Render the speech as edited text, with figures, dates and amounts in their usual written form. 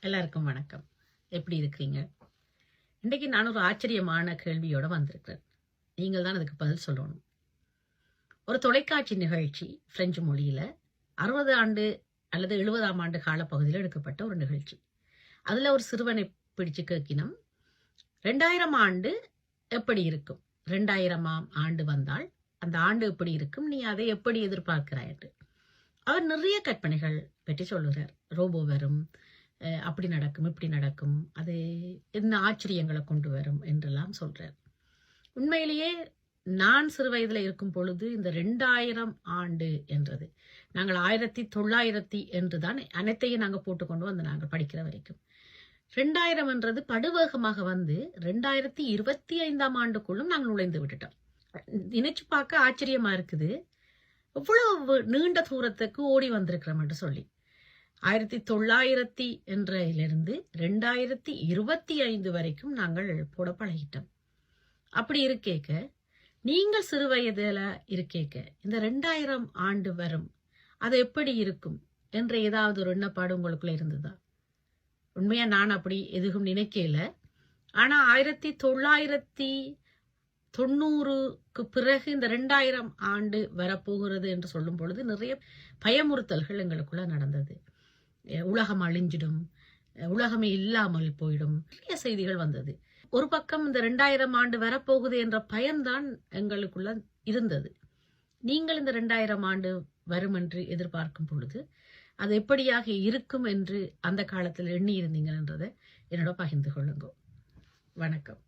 எல்லாருக்கும் வணக்கம். எப்படி இருக்கிறீங்க? இன்றைக்கு நான் ஒரு ஆச்சரியமான கேள்வியோட வந்திருக்கிறேன். நீங்கள் தான் அதுக்கு பதில் சொல்லணும். ஒரு தொலைக்காட்சி நிகழ்ச்சி பிரெஞ்சு மொழியில 60 ஆண்டு அல்லது 70ஆம் ஆண்டு காலப்பகுதியில் எடுக்கப்பட்ட ஒரு நிகழ்ச்சி. அதுல ஒரு சிறுவனை பிடிச்சு கேட்கினோம், 2000 ஆண்டு எப்படி இருக்கும்? 2000ஆம் ஆண்டு வந்தால் அந்த ஆண்டு எப்படி இருக்கும்? நீ அதை எப்படி எதிர்பார்க்கிறாய் என்று. அவர் நிறைய கற்பனைகள் பற்றி சொல்லுகிறார். ரோபோ வரும், அப்படி நடக்கும், இப்படி நடக்கும், அது என்ன ஆச்சரியங்களை கொண்டு வரும் என்றெல்லாம் சொல்றார். உண்மையிலேயே நான் சிறு வயதுல இருக்கும் பொழுது இந்த 2000 ஆண்டு என்றது, நாங்கள் 1900 என்றுதான் அனைத்தையும் நாங்கள் போட்டுக்கொண்டு வந்து நாங்கள் படிக்கிற வரைக்கும். 2000 என்றது படுவேகமாக வந்து 2025ஆம் ஆண்டுக்குள்ளும் நாங்கள் நுழைந்து விட்டுட்டோம். நினைச்சு பார்க்க ஆச்சரியமா இருக்குது, எவ்வளவு நீண்ட தூரத்துக்கு ஓடி வந்திருக்கிறோம் என்று சொல்லி. 1900 என்றிலிருந்து 2025 வரைக்கும் நாங்கள் போட பழகிட்டோம். அப்படி இருக்கேக்க, நீங்கள் சிறு வயதுல இருக்கேக்க இந்த 2000 ஆண்டு வரும், அது எப்படி இருக்கும் என்ற ஏதாவது ஒரு எண்ணப்பாடு உங்களுக்குள்ள இருந்ததா? உண்மையா நான் அப்படி எதுவும் நினைக்கல. ஆனா 1990க்கு பிறகு இந்த 2000 ஆண்டு வரப்போகிறது என்று சொல்லும் பொழுது நிறைய பயமுறுத்தல்கள் எங்களுக்குள்ள நடந்தது. உலகம் அழிஞ்சிடும், உலகமே இல்லாமல் போயிடும், நிறைய செய்திகள் வந்தது. ஒரு பக்கம் இந்த 2000 ஆண்டு வரப்போகுது என்ற பயம்தான் எங்களுக்குள்ள இருந்தது. நீங்கள் இந்த 2000 ஆண்டு வரும் என்று எதிர்பார்க்கும் பொழுது அது எப்படியாக இருக்கும் என்று அந்த காலத்தில் எண்ணி இருந்தீங்க என்றதை என்னோட பகிர்ந்து கொள்ளுங்க. வணக்கம்.